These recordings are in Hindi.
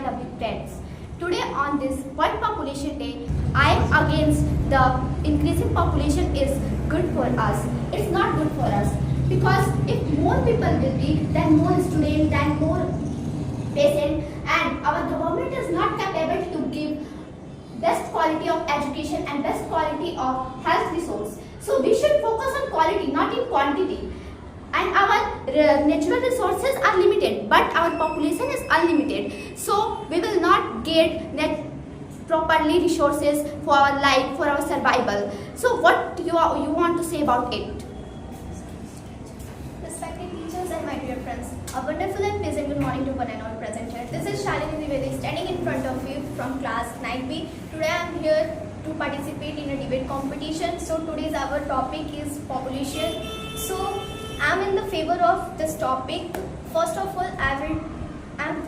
lovely friends. Today on this World Population Day, I am against the increasing population is good for us. It's not good for us because if more people will be, then more students, then more patients, and our government is not capable to give best quality of education and best quality of health resource. So we should focus on quality, not in quantity. And our natural resources are limited, but our population is unlimited. So we will not get properly resources for our life, for our survival. So what you want to say about it? Respected teachers and my dear friends, a wonderful and pleasant good morning to one and all present here. This is Shalini Trivedi standing in front of you from class 9B. Today I am here to participate in a debate competition. So today's our topic is population. So I am in the favor of this topic. First of all, I am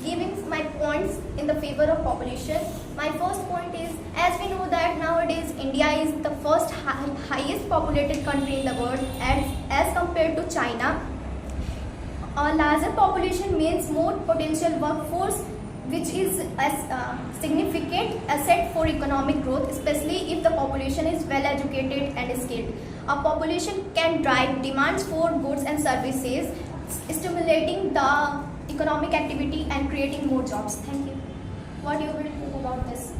giving my points in the favor of population. My first point is, as we know that nowadays India is the first highest populated country in the world as compared to China. A larger population means more potential workforce, which is a significant asset for economic growth, especially if the population is well educated and skilled. A population can drive demands for goods and services, stimulating the economic activity and creating more jobs. Thank you. What do you will think about this?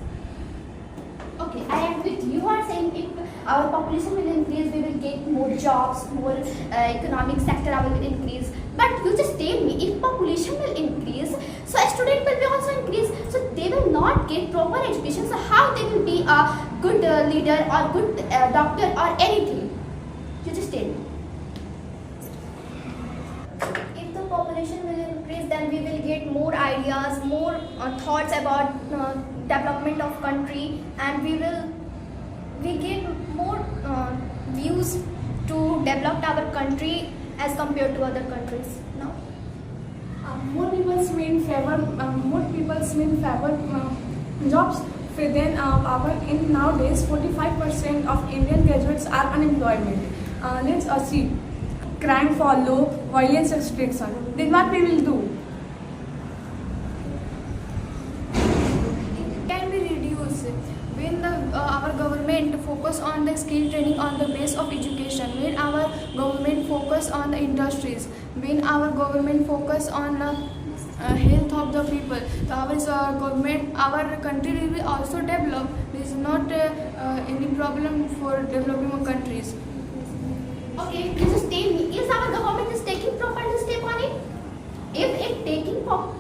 Okay, I am with you. Are saying if our population will increase, we will get more jobs, more economic sector will increase. But you just tell me, if population will increase, so a student will be also increase. So they will not get proper education. So how they will be a good leader or good doctor or anything? You just tell me. If the population will increase, then we will get more ideas, more thoughts about development of country, and we get more views to develop our country as compared to other countries. Now, more people mean favor jobs. Then in nowadays 45% of Indian graduates are unemployment. Let's see, crime follow, violence restriction. Then what we will do? It can be reduced when our government focus on the skill training on the base of education, when our government focus on the industries, when our government focus on the health of the people. So our country will be also develop. There is not any problem for developing countries. Okay, you just tell me, is our government is taking proper step on it? If it taking proper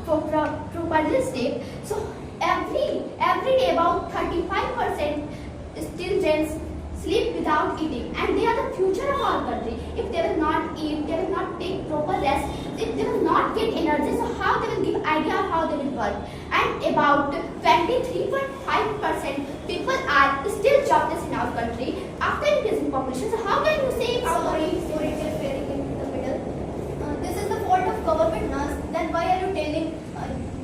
step, so every day about 35% children sleep without eating, and they are the future of our country. If they will not eat, they will not take proper rest, if they will not get energy, so how they will give idea how they will work? And about 23.5% people are still jobless in our country after increasing population. So how can you say sorry, interfering in the middle. This is the fault of government, nurse. Then why are you telling?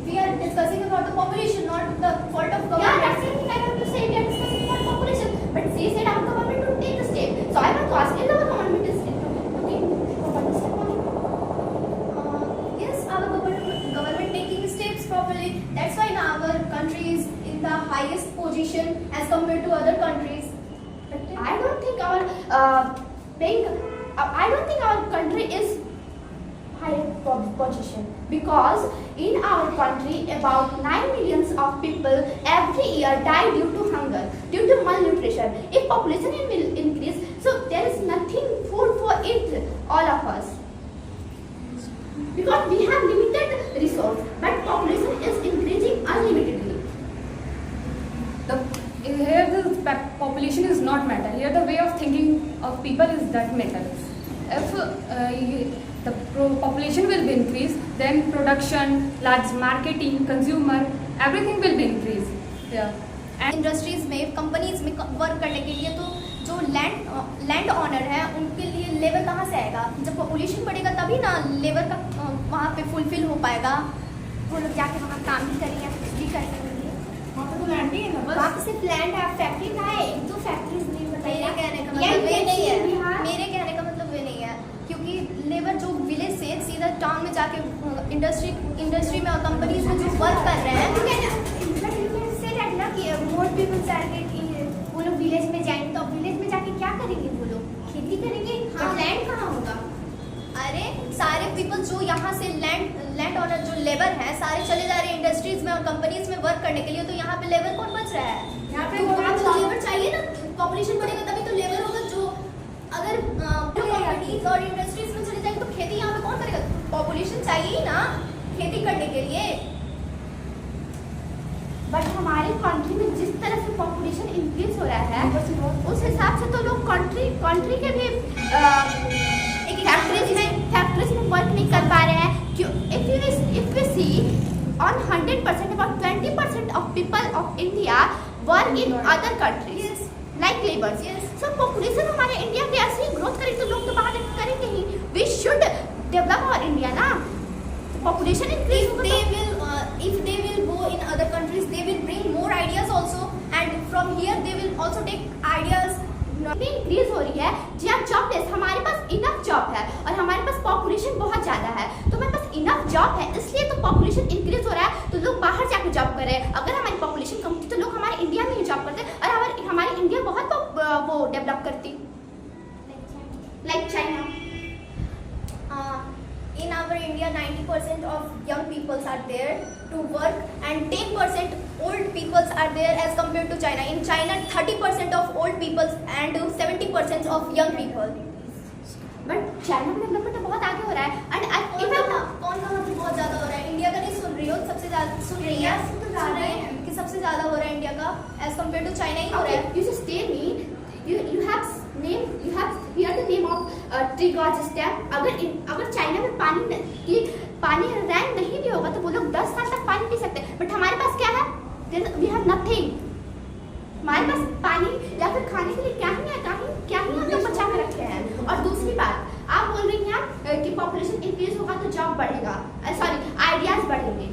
We are discussing about the population, not the fault of government. Yeah, that's the thing I want to say. We are discussing about population, but she said our government would take the step. So I want to ask, is our government is taking proper step on it? Yes, our government taking steps properly. That's why now our country is in the highest position as compared to other countries. But I don't think our country is high position, because in our country about 9 millions of people every year die due to hunger, due to malnutrition. If population will increase, so there is nothing food for it, all of us, because we have limited resource, but population is increasing unlimitedly. Here the population is not matter. Here the way of thinking of people is that matter. If the population will be increased, then production, large marketing, consumer, everything will be increased. Yeah. Industries में, कंपनीज में वर्क करने के लिए तो जो लैंड ऑनर है उनके लिए लेबर कहाँ से आएगा? जब पॉपुलेशन बढ़ेगा तभी ना लेबर का वहाँ पे फुलफिल हो पाएगा. वो लोग जाके वहाँ काम भी करेंगे, कुछ भी करेंगे. वहाँ पे सिर्फ लैंड है, फैक्ट्री का है, तो फैक्ट्रीज नहीं बताइए. मेरे कहने का मतलब वे नहीं है, क्योंकि लेबर जो विलेज से सीधा टाउन में जाके इंडस्ट्री में और कंपनीज में जो वर्क कर रहे हैं, मोर पीपल्स आर गेटिंग, वो लोग विलेज में जाएंगे तो विलेज में जाके क्या करेंगे? वो लोग खेती करेंगे। हाँ। लैंड कहाँ होगा? अरे सारे पीपल जो यहाँ से लैंड ऑनर जो लेबर हैं सारे चले जा रहे हैं इंडस्ट्रीज में और कंपनीज में वर्क करने के लिए, तो यहाँ पे लेबर कौन बच रहा है? यहाँ पे तो लेबर चाहिए ना, पॉपुलेशन बढ़ेगा तभी तो लेबर होगा। जो अगर कंपनीज और इंडस्ट्रीज में चले जाएंगे तो खेती यहाँ पे कौन करेगा? पॉपुलेशन चाहिए ही ना खेती करने के लिए। बट हमारे कंट्री में जिस तरह से पॉपुलेशन इंक्रीज हो रहा है उस हिसाब से तो लोग कंट्री के भी फैक्ट्रीज में वर्क नहीं कर पा रहे हैं। क्यों? If we see on 100% about 20% of people of India work in other countries like laborers. So population हमारे इंडिया की ऐसे ही ग्रोथ करेगी तो लोग तो बाहर करेंगे ही। We should develop our India ना। Population increase If they will go in other countries, they will bring more ideas also, and from here they will also take ideas. Increase हो रही है जी। आप जॉबलेस, हमारे पास इनफ जॉब है और हमारे पास पॉपुलेशन बहुत ज़्यादा है, तो हमारे पास इनफ जॉब है इसलिए तो पॉपुलेशन इंक्रीज हो रहा है। तो लोग बाहर जाकर जॉब कर रहे हैं। अगर हमारी पॉपुलेशन कम थी तो लोग हमारे इंडिया में ही जॉब करते और हमारी इंडिया बहुत वो डेवलप करती, like China. In our India, 90% of young peoples are there to work, and 10% old peoples are there as compared to China. In China, 30% of old peoples and 70% of young people. But China में डेवलपमेंट बहुत आगे हो रहा है। कौन कहाँ पे बहुत ज्यादा हो रहा है? इंडिया का नहीं सुन रही हो? सबसे ज्यादा सुन रही है कि सबसे ज्यादा हो रहा है इंडिया का एज कम्पेयर टू चाइना ही हो रहा है। You just tell me, you have heard the name of Triglav Dam. अगर चाइना में पानी रैंक नहीं भी होगा तो वो लोग 10 साल तक पानी पी सकते हैं। बट हमारे पास क्या है? We have nothing. हमारे पास पानी या फिर खाने के लिए क्या ही हम लोग बचा के रखे हैं। और दूसरी बात, आप बोल रही हैं कि पॉपुलेशन इंक्रीज होगा तो जॉब बढ़ेगा, सॉरी आइडियाज बढ़ेंगे।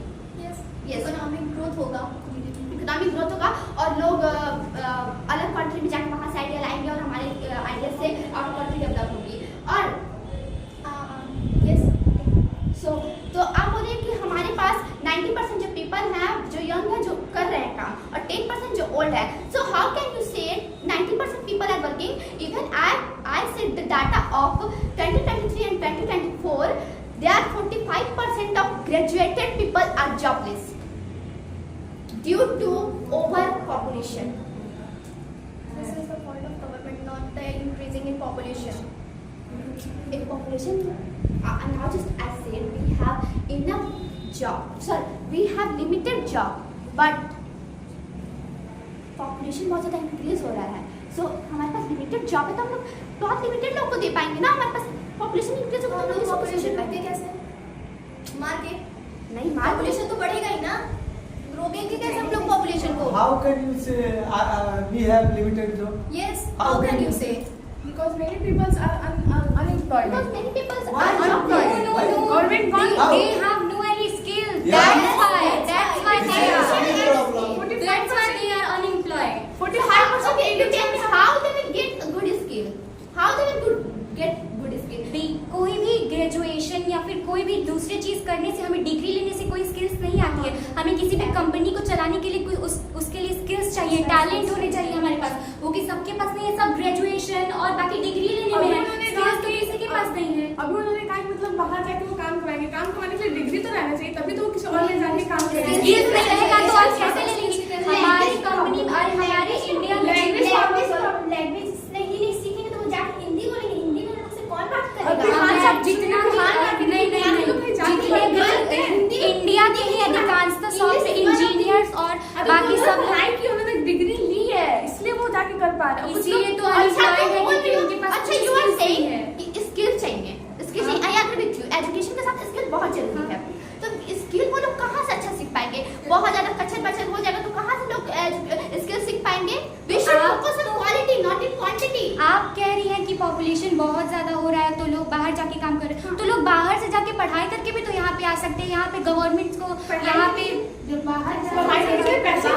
इकोनॉमिक ग्रोथ होगा और लोग अलग कंट्री में जाकर वहाँ से आइडिया लाएंगे और हमारे आइडिया से और कंट्री डेवलप होगी। और तो आप बोलिए कि हमारे पास 90% जो पीपल हैं जो यंग है जो कर रहे हैं काम और 10% जो ओल्ड है। So how can you say 90% people are working? Even I said the data of 2023 and 2024, there are 45% of graduated people are jobless due to overpopulation. This is the fault of government, not the increasing in population. If population, now just I said we have enough job. Sorry, we have limited job, but population बहुत ज़्यादा increase हो रहा है. So हमारे पास limited job है तो हम लोग बहुत limited लोग को दे पाएंगे ना। हमारे पास population increase होगा तो हम लोग पॉपुलेशन बढ़ते कैसे? मार के नहीं पॉपुलेशन तो बढ़ेगा ही ना। रोकेंगे कैसे हम लोग पॉपुलेशन को? How can you say we have limited job? Yes, how can you say? Because many people are unemployed. because many people Why? are jobless. Government wants How? They have no any skills. Yeah. That's why they problem. That's why they are unemployed. 45% you tell me how they will get a good skill? How they will get good skill? कोई भी ग्रेजुएशन या फिर कोई भी दूसरी चीज करने से, हमें डिग्री लेने से कोई स्किल्स नहीं आती है। हमें किसी भी कंपनी को चलाने के लिए उसके लिए स्किल्स चाहिए, टैलेंट होने चाहिए हमारे पास, वो कि सबके पास नहीं है। सब ग्रेजुएशन और बाकी डिग्री लेने में है, स्किल्स तो किसी के पास नहीं है। अभी उन्होंने कहा कि मतलब बाहर जाके वो काम कराएंगे। काम करवाने के लिए डिग्री तो रहना चाहिए, तभी तो वो किसी और में जाके काम करेंगे। स्किल्स नहीं रहेगा तो आप कैसे ले लेंगे? हमारी कंपनी और हमारे इंडिया में लैंग्वेज नहीं सीखेंगे तो वो जाके हिंदी बोलेंगे। हिंदी में हमसे कौन बात करेगा? जितना इंडिया के ही अधिकांशतः सॉफ्टवेयर इंजीनियर्स और बाकी सब लाइक की उन्होंने डिग्री ली है इसलिए वो जाके कर पा रहे हैं। इसीलिए तो अनएम्प्लॉयड है क्योंकि उनके पास अच्छा यू आर सेइंग कि स्किल चाहिए। स्किल चाहिए, I agree with you. Education के साथ स्किल बहुत जरूरी है। तो स्किल वो लोग कहाँ से अच्छा सीख पाएंगे? बहुत ज्यादा कच्चर बचर हो जाएगा तो कहाँ से लोग स्किल सीख पाएंगे? We should focus on quality not in quantity. आप कह रही हैं कि पॉपुलेशन बहुत ज्यादा हो रहा है तो लोग बाहर जाके काम कर रहे हैं। तो लोग बाहर से जाके पढ़ाई करके भी तो यहाँ पे आ सकते हैं। यहाँ पे गवर्नमेंट को यहाँ पे पढ़ाई करके पैसे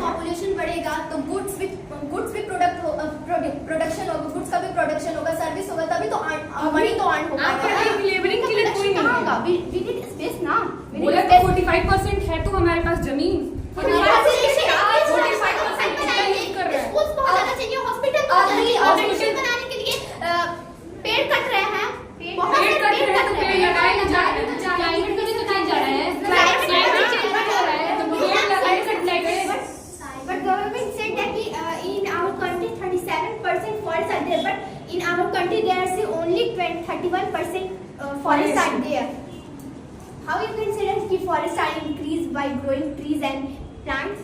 पॉपुलेशन बढ़ेगा तो गुड्स भी प्रोडक्शन होगा, गुड्स का भी प्रोडक्शन होगा, सर्विस होगा, तभी तो मनी तो अर्न हो पाएगा। लेबरिंग के लिए कोई नहीं है। We need space ना। We need बोला space. 45% है तो हमारे पास जमीन। स्कूल्स बहुत ज्यादा चाहिए, हॉस्पिटल बहुत ज्यादा चाहिए, और मेडिसिन बनाने के लिए पेड़ कट रहे हैं, बहुत सारे पेड़ कट रहे हैं। लगाए जा रहे हैं, क्लाइमेट को भी तो जा रहा है, क्लाइमेट चेंज हो रहा है, तो पेड़ लगाए कटने के। But government said that in our country 37% forests are there, but in our country there are only 31% forests are there. How you can say that forests are increased by growing trees and plants?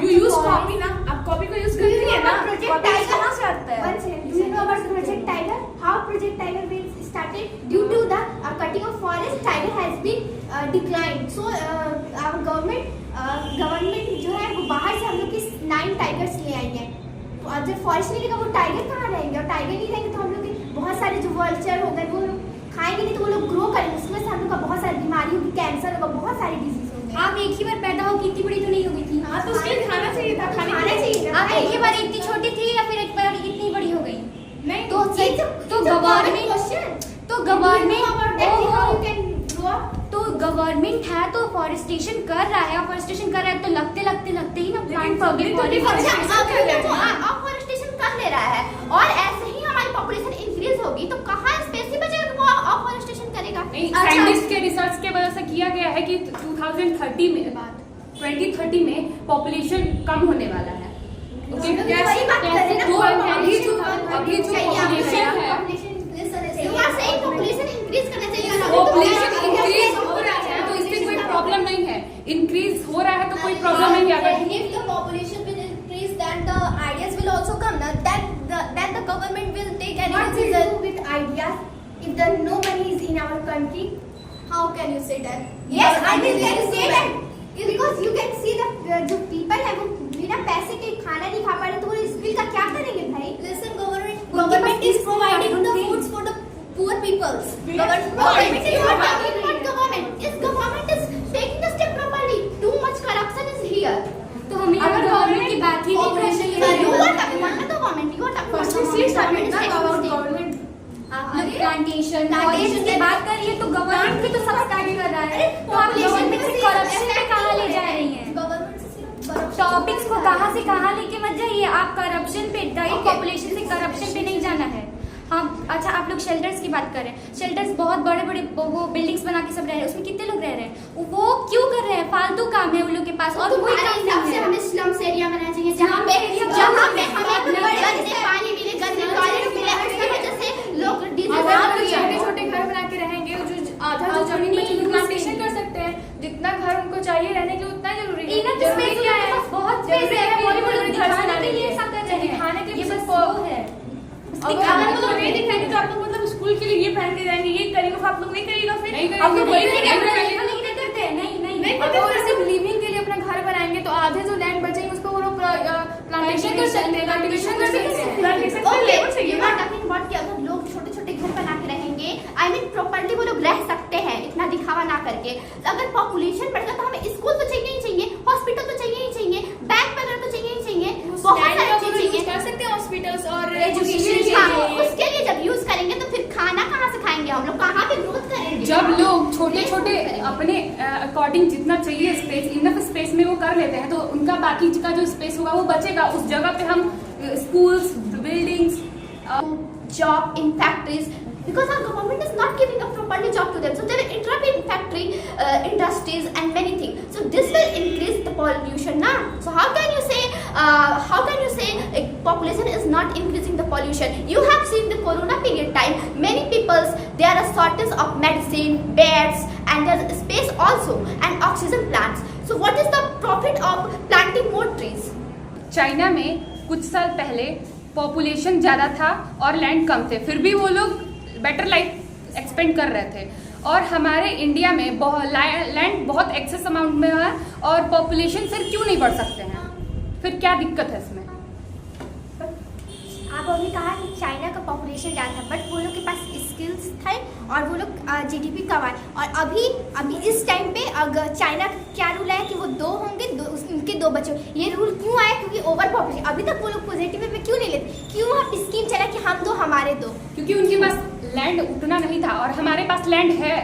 You use copy ना, आप copy को use करती है ना? Project Copy Tiger कहाँ से आता है? One second. Do you know about Project Tiger? How Project Tiger was started? Due to the cutting of forest, tiger has been declined. So our government जो है वो बाहर से हम लोग के 9 टाइगर्स ले आएंगे। तो अब जब फॉरेस्ट नहीं रहेगा वो टाइगर कहाँ रहेंगे, और टाइगर नहीं रहेंगे तो हम लोग के बहुत सारे जो वल्चर हो गए वो खाएंगे नहीं, तो वो लोग ग्रो करेंगे, उसमें से हम लोग का बहुत सारी बीमारी होगी, कैंसर होगा, बहुत सारी डिजीज होंगे। आप एक ही बार पैदा हो, कितनी बड़ी तो नहीं होगी थी। हाँ, तो उसके लिए खाना चाहिए था, खाना चाहिए था। आप एक ही बार इतनी छोटी थी या फिर एक बार इतनी बड़ी हो गई? नहीं तो गवर्नमेंट है तो फॉरेस्टेशन कर रहा है, फॉरेस्टेशन कर रहा है तो लगते ही ना प्लांट public तो अफॉरेस्टेशन कर ले रहा है, और ऐसे ही हमारी पॉपुलेशन इंक्रीज होगी तो कहाँ स्पेस ही बचेगा तो वो अफॉरेस्टेशन करेगा। नहीं, साइंटिस्ट के रिसर्च के वजह से किया गया है कि 2030 में पॉपुलेशन कम होने वाला है। वही बात कर रहे हैं ना। अभी जो पॉपुलेशन है, You are saying population increase करना चाहिए। पॉपुलेशन इंक्रीज हो रहा है तो इससे कोई प्रॉब्लम नहीं है, इंक्रीज हो रहा है तो कोई प्रॉब्लम नहीं है। If the population will increase, then the ideas will also come. Then the government will take any What will decision. do with ideas if the no money is in our country? How can you say that? Yes, I will say that because you can see the जो people है वो बिना पैसे के खाना नहीं खा पा रहे, तो वो इस बिल का क्या करेंगे भाई? Listen, government is providing the foods for the poor peoples. Government is not talking about government. Is government is taking the step properly. Too much corruption is here. तो हमें अगर गवर्नमेंट की बात ही नहीं करनी You है। are talking about the government. You are talking about First the we see government. ना Government is taking the government आप लोग प्लांटेशन की बात करिए तो गवर्नमेंट भी तो सब स्टार्ट कर रहा है, तो आप गवर्नमेंट से करप्शन पे कहाँ ले जा रही हैं? गवर्नमेंट से सिर्फ टॉपिक्स को कहाँ से कहाँ लेके मत जाइए, आप करप्शन पे डायरेक्ट पॉपुलेशन से करप्शन पे नहीं जाना है। हाँ, अच्छा, आप लोग शेल्टर्स की बात कर रहे हैं। शेल्टर्स बहुत बड़े बड़े वो बिल्डिंग्स बना के सब रह रहे हैं, उसमें कितने लोग रह रहे हैं? वो क्यों कर रहे हैं? फालतू काम है उन लोग के पास, और कोई तुम्हारे काम हिसाब नहीं से है। हमें स्लम्स एरिया बनाना चाहिए, जहाँ पे हमें गंदे पानी मिले, गंदे टॉयलेट मिले, उसकी वजह से लोग छोटे छोटे घर बना के रहेंगे, जो आधा जो जमीन में जो प्लांटेशन कर सकते हैं, जितना घर उनको चाहिए रहने के लिए उतना जरूरी है। इनफ स्पेस क्या है? बहुत स्पेस है, बड़े-बड़े दिखाने के लिए ऐसा कर रहे हैं। दिखाने के लिए ये बस बस वो है। अगर वो लोग नहीं दिखाएंगे तो आप लोग मतलब स्कूल के लिए ये पहन के जाएंगे, ये करेंगे, फिर आप लोग नहीं करिएगा, फिर नहीं आप लोग वही करेंगे, करेंगे। नहीं करते, नहीं अगर सिर्फ लिविंग के लिए अपना घर बनाएंगे तो आधे जो लैंड बचेंगे उसको वो लोग प्लांटेशन कर सकते हैं, कल्टीवेशन कर सकते हैं। प्लांटेशन के लिए लेबर चाहिए ना। talking about कि अगर लोग छोटे छोटे घर बना के रहेंगे, I mean प्रॉपर्ली वो लोग रह सकते हैं इतना दिखावा ना करके। अगर पॉपुलेशन बढ़ेगा तो हमें स्कूल तो चाहिए ही चाहिए, हॉस्पिटल तो चाहिए ही चाहिए, बैंक वगैरह तो चाहिए ही चाहिए, बहुत सारी चीजें चाहिए। कर सकते हैं हॉस्पिटल्स और एजुकेशन हाँ, उसके लिए जब यूज करेंगे तो फिर खाना कहाँ से खाएंगे हम लोग, कहाँ पे ग्रोथ करेंगे? जब लोग छोटे छोटे अपने अकॉर्डिंग जितना चाहिए स्पेस, इनफ स्पेस में वो कर लेते हैं तो उनका बाकी का जो स्पेस होगा वो बचेगा, उस जगह पे हम schools, buildings, job in factories, because our government is not giving a properly job to them, so they will interrupt in factory industries and many things, so this will increase the pollution now. So how can you say population is not increasing the pollution? You have seen the corona period time, many people's there are shortage of medicine, beds, and there's space also and oxygen plants. So what is the profit of planting more trees? China में कुछ साल पहले पॉपुलेशन ज़्यादा था और लैंड कम थे, फिर भी वो लोग बेटर लाइफ एक्सपेंड कर रहे थे। और हमारे इंडिया में लैंड बहुत एक्सेस अमाउंट में है और पॉपुलेशन फिर क्यों नहीं बढ़ सकते हैं? फिर क्या दिक्कत है इसमें? आप अभी कहा कि चाइना का पॉपुलेशन ज़्यादा था, बट वो लोग के पास स्किल्स थे और वो लोग GDP कमाएं। और अभी इस टाइम पे अगर चाइना क्या रूल है कि वो 2 होंगे, उनके 2 बच्चे, ये रूल क्यों आया? क्योंकि ओवर पॉपुलेशन। अभी तक वो लोग पॉजिटिव वे में क्यों नहीं लेते? क्यों वहाँ पे स्कीम चला कि हम 2 हमारे 2? क्योंकि उनके पास लैंड उतना नहीं था और हमारे पास लैंड है,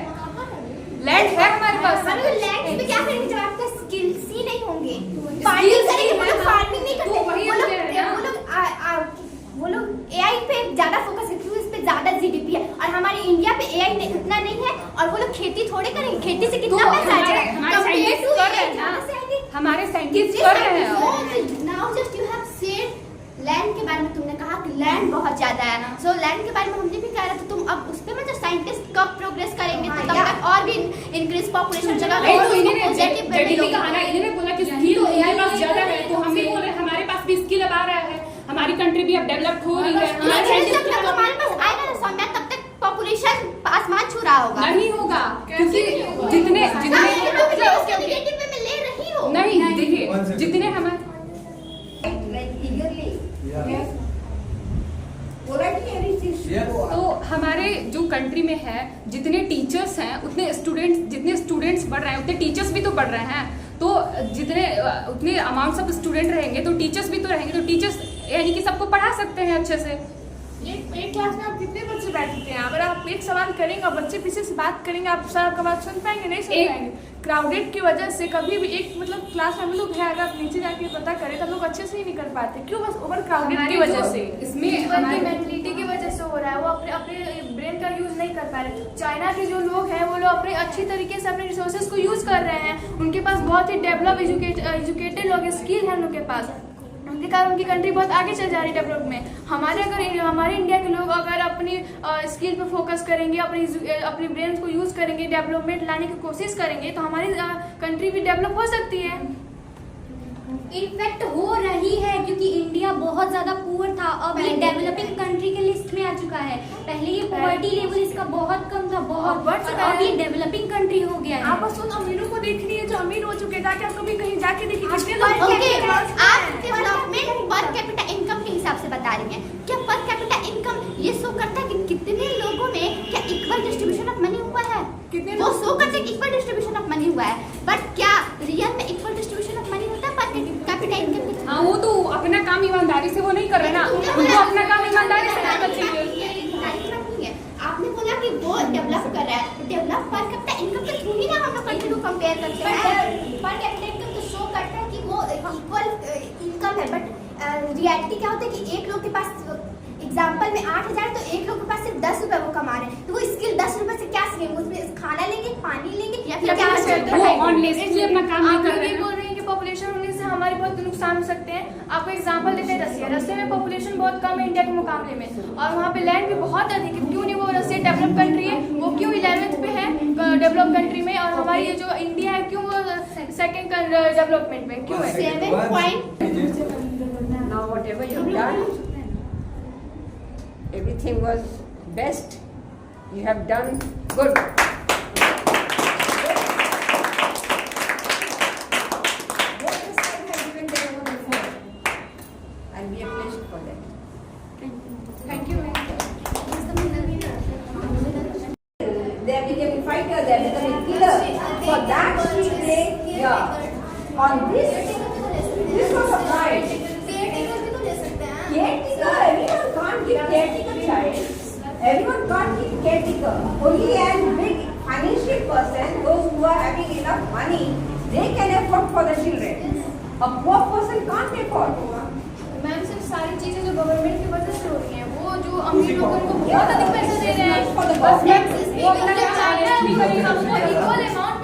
लैंड है हमारे पास। हम लोग लैंड पे क्या करेंगे जब आपका स्किल्स ही नहीं होंगे? फार्मिंग करेंगे, वो लोग फार्मिंग नहीं करते। वो लोग AI पे ज्यादा फोकस करते हैं, इस पे ज्यादा GDP है और हमारे इंडिया पे AI उतना नहीं है। और वो लोग खेती थोड़े करेंगे, खेती से कितना पैसा आ जाएगा? हमारे साइंटिस्ट कर रहे हैं। Now just you have said land के बारे में तुमने कहा कि लैंड बहुत ज्यादा है, सो लैंड के बारे में हमने भी कहा था, तो तुम अब उस पे मतलब साइंटिस्ट कब प्रोग्रेस करेंगे? तो तब तक और भी इंक्रीज पॉपुलेशन चला इन्होंने बोला कि स्किल हमारे पास ज्यादा है, तो हम भी बोल रहे हैं हमारे पास भी स्किल अब आ रहा है, हमारी कंट्री भी अब डेवलप हो रही है। हमारे पास आएगा ना सौम्या, तब तक पॉपुलेशन आसमान छू रहा होगा। नहीं होगा, क्योंकि जितने नहीं, देखिए जितने हमारे तो हमारे जो कंट्री में है जितने टीचर्स हैं उतने स्टूडेंट्स, जितने स्टूडेंट्स बढ़ रहे हैं उतने टीचर्स भी तो बढ़ रहे हैं। तो जितने उतने अमाउंट्स ऑफ स्टूडेंट रहेंगे तो टीचर्स भी तो रहेंगे, तो टीचर्स यानी कि सबको पढ़ा सकते हैं अच्छे से। एक क्लास में आप कितने बच्चे बैठते हैं? अगर आप एक सवाल करेंगे और बच्चे पीछे से बात करेंगे, आप सर आपका बात सुन पाएंगे? नहीं सुन पाएंगे। क्राउडेड की वजह से कभी भी एक मतलब क्लास में हम लोग हैं, अगर आप नीचे जाके पता करें तो हम लोग अच्छे से ही नहीं कर पाते। क्यों? बस ओवर क्राउडेड की वजह से। इसमें हमारी मेंटलिटी की वजह से हो रहा है, वो अपने ब्रेन का यूज नहीं कर पा रहे। चाइना के जो लोग हैं वो लोग अपने अच्छी तरीके से अपने रिसोर्सेज को यूज कर रहे हैं, उनके पास बहुत ही डेवलप एजुकेटेड लोग, स्किल है उनके पास, उनके कारण उनकी कंट्री बहुत आगे चल जा रही है डेवलप में। हमारे इंडिया के लोग अगर अपनी स्किल पे फोकस करेंगे, अपनी ब्रेन को यूज करेंगे, डेवलपमेंट लाने की कोशिश करेंगे, तो हमारी कंट्री भी डेवलप हो सकती है। इनफैक्ट हो रही है, क्योंकि इंडिया बहुत ज्यादा पुअर था, अब ये डेवलपिंग कंट्री के लिस्ट में आ चुका है। पहले ये पॉवर्टी लेवल इसका बहुत कम था, बहुत, और अब ये डेवलपिंग कंट्री हो गया है। आप बस उन अमीरों को देख रही है जो अमीर हो चुके हैं, ताकि आप कभी कहीं जाके देखिए आप डेवलपमेंट पर कैपिटा इनकम के हिसाब से बता रही हैं। क्या पर कैपिटा इनकम ये शो करता है कि कितने लोगों में क्या इक्वल डिस्ट्रीब्यूशन ऑफ मनी हुआ है? वो शो करते हैं कि इक्वल डिस्ट्रीब्यूशन ऑफ मनी हुआ है, बट क्या रियल में इक्वल डिस्ट्रीब्यूशन ऑफ मनी होता है पर कैपिटा इनकम? हाँ, वो तो अपना काम ईमानदारी से वो नहीं कर रहे ना, उनको अपना काम ईमानदारी से करना चाहिए। आपने बोला कि वो डेवलप कर रहा है, डेवलप पर कैपिटा इनकम के थ्रू ही ना हम लोग कंट्री को कंपेयर करते हैं। पर कैपिटा इनकम तो शो करता है कि वो इक्वल इनकम है, बट रियलिटी क्या होता है कि एक लोग के पास एग्जाम्पल में 8,000, तो एक लोग के पास सिर्फ 10 रुपए वो कमा रहे हैं, तो वो स्किल 10 रुपए से क्या सीखेंगे? उसमें खाना लेंगे, पानी लेंगे, या फिर क्या अपना काम नहीं कर रहे हैं। बोल रहे हैं कि पॉपुलेशन होने से हमारे बहुत नुकसान हो सकते हैं। आपको एग्जांपल देते हैं रसिया में पॉपुलेशन बहुत कम है इंडिया के मुकाबले में, और वहाँ पे लैंड भी बहुत अधिक है। क्यों नहीं? वो रसिया डेवलप कंट्री है, वो क्यों 11th पे है डेवलप कंट्री में, और हमारी ये जो इंडिया है क्यों वो सेकंड डेवलपमेंट में क्यों है? 7 point. Now whatever you've done, everything was best. You have done good. And we appreciate for that. Thank you. They are becoming fighter, they are becoming killer. For that she played, yeah. On this was a pride. Caretaker, everyone can't give caretaker child. Everyone can't give caretaker. Only a big financial person, those who are having enough money, they can afford for the children. A poor person can't afford. Ma'am सिर्फ सारी चीजें जो गवर्नमेंट की वजह से हो रही हैं, वो जो अमीर लोग उनको बहुत अधिक पैसे दे रहे हैं, बस मैम वो अपना इक्वल अमाउंट